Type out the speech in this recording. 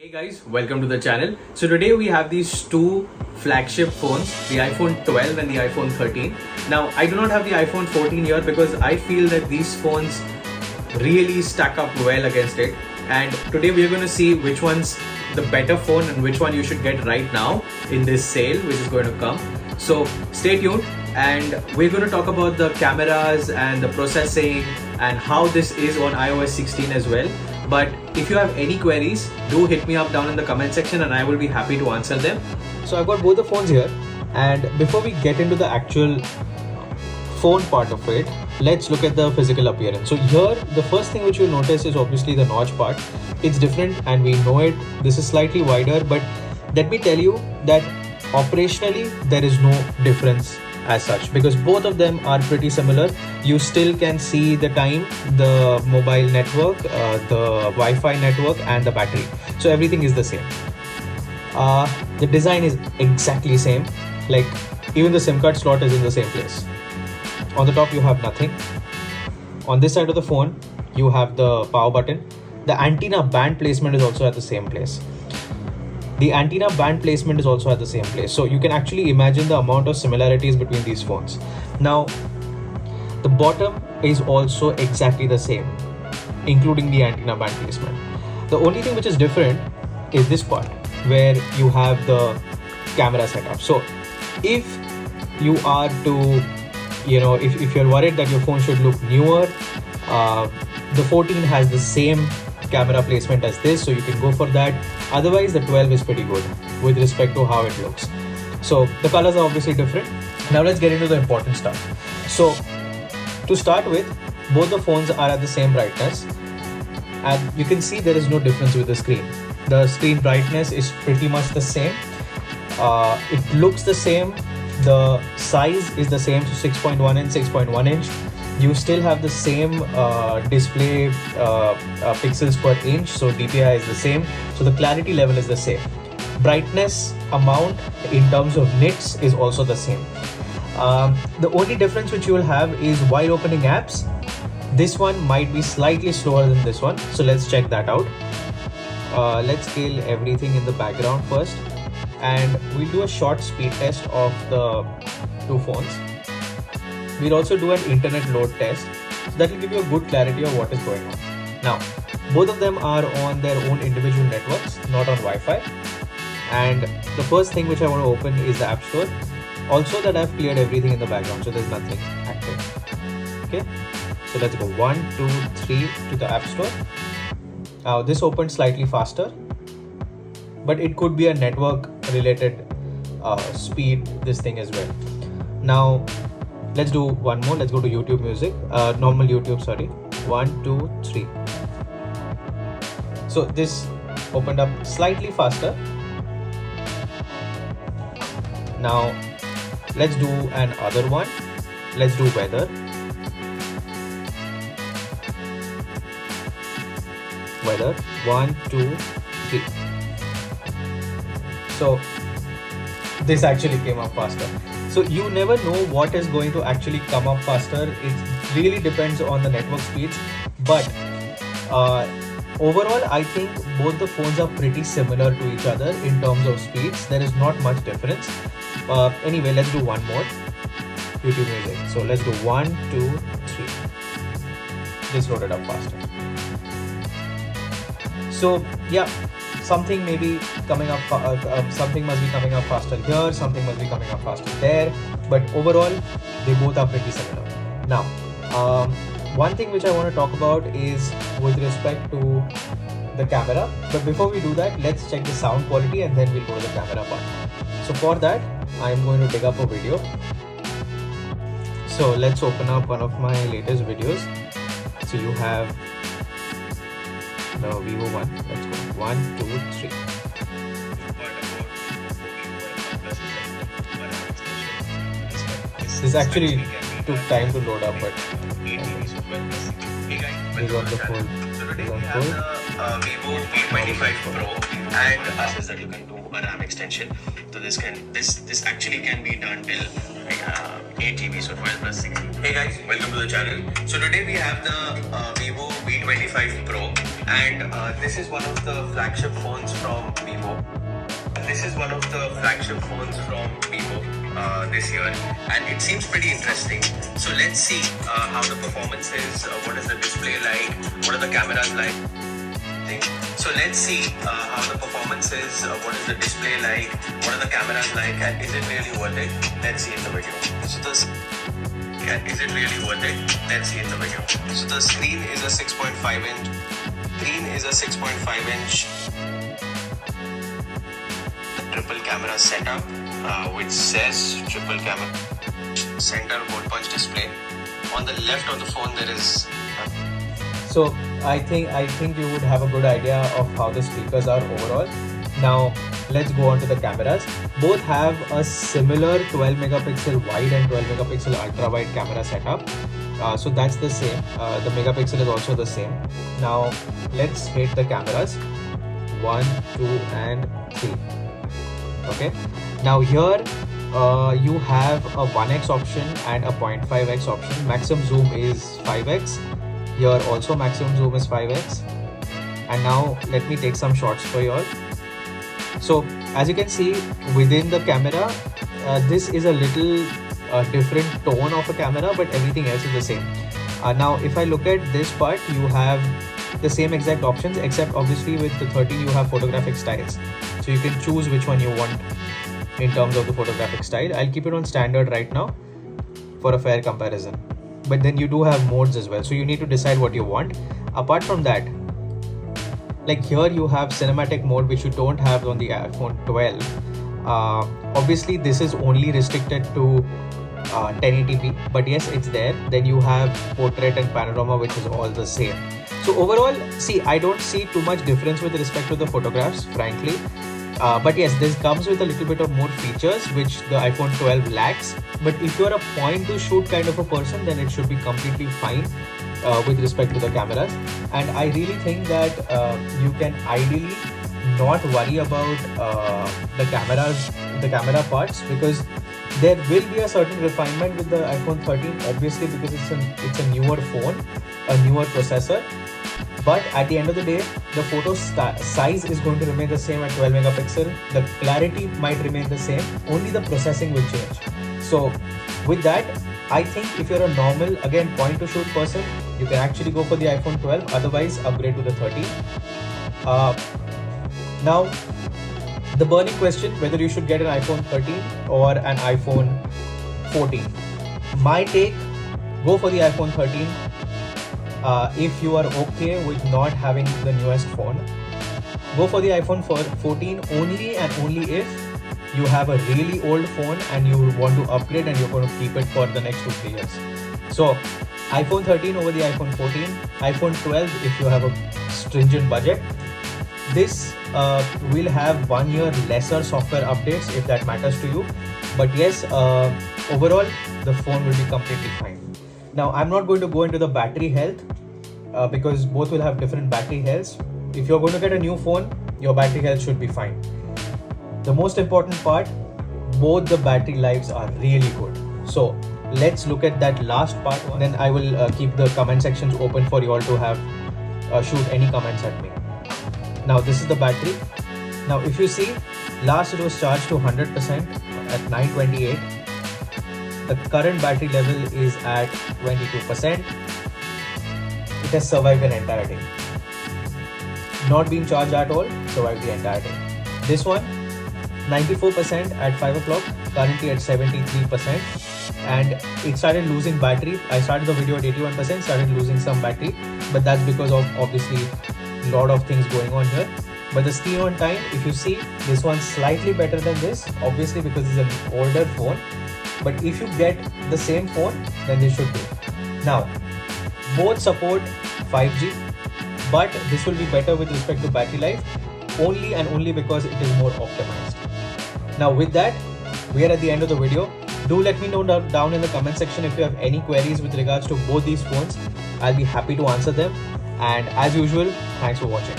Hey guys, welcome to the channel. So today we have these two flagship phones, the iPhone 12 and the iPhone 13. Now I do not have the iPhone 14 here because I feel that these phones really stack up well against it. And today we are going to see which one's the better phone and which one you should get right now in this sale which is going to come. So stay tuned and we're going to talk about the cameras and the processing and how this is on iOS 16 as well. But if you have any queries, do hit me up down in the comment section and I will be happy to answer them. So I've got both the phones here, and before we get into the actual phone part of it, let's look at the physical appearance. So here, the first thing which you'll notice is obviously the notch part. It's different and we know it. This is slightly wider, but let me tell you that operationally there is no difference as such because both of them are pretty similar. You still can see the time, the mobile network, the Wi-Fi network and the battery. So everything is the same. The design is exactly same. Like even the SIM card slot is in the same place. On the top you have nothing. On this side of the phone you have the power button. The antenna band placement is also at the same place. The antenna band placement is also at the same place. So you can actually imagine the amount of similarities between these phones. Now, the bottom is also exactly the same, including the antenna band placement. The only thing which is different is this part where you have the camera setup. So if you are to, if you're worried that your phone should look newer, the 14 has the same camera placement as this, so you can go for that. Otherwise the 12 is pretty good with respect to how it looks. So the colors are obviously different. Now let's get into the important stuff. So to start with, both the phones are at the same brightness and you can see there is no difference with the screen. The screen brightness is pretty much the same. It looks the same. The size is the same, so 6.1 inch, 6.1 inch. You still have the same display pixels per inch, so DPI is the same, so the clarity level is the same. Brightness amount in terms of nits is also the same. The only difference which you will have is while opening apps, this one might be slightly slower than this one, so let's check that out. Let's scale everything in the background first and we'll do a short speed test of the two phones. We'll also do an internet load test, so that will give you a good clarity of what is going on. Now, both of them are on their own individual networks, not on Wi-Fi. And the first thing which I want to open is the App Store. Also that I've cleared everything in the background, so there's nothing active. Okay, so let's go 1, 2, 3 to the App Store. Now this opened slightly faster, but it could be a network related speed, this thing as well. Now, let's do one more. Let's go to YouTube Music, normal YouTube, sorry. 1, 2, 3. So this opened up slightly faster. Now let's do another one. Let's do weather. Weather, 1, 2, 3. So this actually came up faster. So you never know what is going to actually come up faster. It really depends on the network speeds. But overall, I think both the phones are pretty similar to each other in terms of speeds. There is not much difference. Anyway, let's do one more. YouTube Music. So let's do 1, 2, 3. This loaded up faster. So yeah. Something may be coming up, something must be coming up faster here, something must be coming up faster there, but overall they both are pretty similar. Now, one thing which I want to talk about is with respect to the camera, but before we do that, let's check the sound quality and then we'll go to the camera part. So for that, I'm going to dig up a video. So let's open up one of my latest videos. So you have the Vivo one. Let's go 1, 2, 3. This actually took time to load up, but we got the full. So today we have the Vivo V25 Pro and says that you can do a RAM extension. So this actually can be done till 8 GB, so 12 plus 16. Hey guys, welcome to the channel. So today we have the Vivo V25 Pro, and this is one of the flagship phones from Vivo. This is one of the flagship phones from Vivo this year, and it seems pretty interesting. So let's see how the performance is, what is the display like, what are the cameras like. So let's see how the performance is, what is the display like, what are the cameras like, and is it really worth it? Let's see in the video. Is it really worth it? Let's see in the video. So the screen is a 6.5 inch. Screen is a 6.5 inch triple camera setup, which says triple camera. Center hole punch display. On the left of the phone there is. So I think you would have a good idea of how the speakers are overall. Now let's go on to the cameras. Both have a similar 12 megapixel wide and 12 megapixel ultra wide camera setup. So that's the same. The megapixel is also the same. Now let's hit the cameras. 1, 2 and 3. Okay. Now here you have a 1x option and a 0.5x option. Maximum zoom is 5x. Here also maximum zoom is 5x. And now let me take some shots for you all. So as you can see within the camera, this is a little different tone of a camera, but everything else is the same. Now if I look at this part, you have the same exact options, except obviously with the 13 you have photographic styles. So you can choose which one you want in terms of the photographic style. I'll keep it on standard right now for a fair comparison. But then you do have modes as well, so you need to decide what you want. Apart from that, like here you have cinematic mode, which you don't have on the iPhone 12. Obviously this is only restricted to 1080p, but yes, it's there. Then you have portrait and panorama, which is all the same. So overall, see, I don't see too much difference with respect to the photographs, frankly. But yes, this comes with a little bit of more features which the iPhone 12 lacks. But if you're a point to shoot kind of a person, then it should be completely fine with respect to the cameras. And I really think that you can ideally not worry about the camera parts, because there will be a certain refinement with the iPhone 13, obviously, because it's a newer phone, a newer processor. But at the end of the day, the photo size is going to remain the same at 12 megapixel. The clarity might remain the same, only the processing will change. So with that, I think if you're a normal, again, point to shoot person, you can actually go for the iPhone 12, otherwise upgrade to the 13. Now, the burning question, whether you should get an iPhone 13 or an iPhone 14. My take, go for the iPhone 13. If you are okay with not having the newest phone, go for the iPhone 14 only and only if you have a really old phone and you want to upgrade and you're going to keep it for the next 2-3 years. So iPhone 13 over the iPhone 14, iPhone 12 if you have a stringent budget. This will have 1 year lesser software updates if that matters to you. But yes, overall the phone will be completely fine. Now I'm not going to go into the battery health because both will have different battery healths. If you're going to get a new phone, your battery health should be fine. The most important part, both the battery lives are really good. So let's look at that last part. Then I will keep the comment sections open for you all to have shoot any comments at me. Now this is the battery. Now if you see, last it was charged to 100% at 9:28. The current battery level is at 22%. It has survived an entire day. Not being charged at all, survived the entire day. This one, 94% at 5 o'clock, currently at 73%. And it started losing battery. I started the video at 81%, started losing some battery. But that's because of obviously a lot of things going on here. But the screen on time, if you see, this one's slightly better than this, obviously because it's an older phone. But if you get the same phone, then they should be. Now, both support 5G, but this will be better with respect to battery life, only and only because it is more optimized. Now with that, we are at the end of the video. Do let me know down in the comment section if you have any queries with regards to both these phones. I'll be happy to answer them. And as usual, thanks for watching.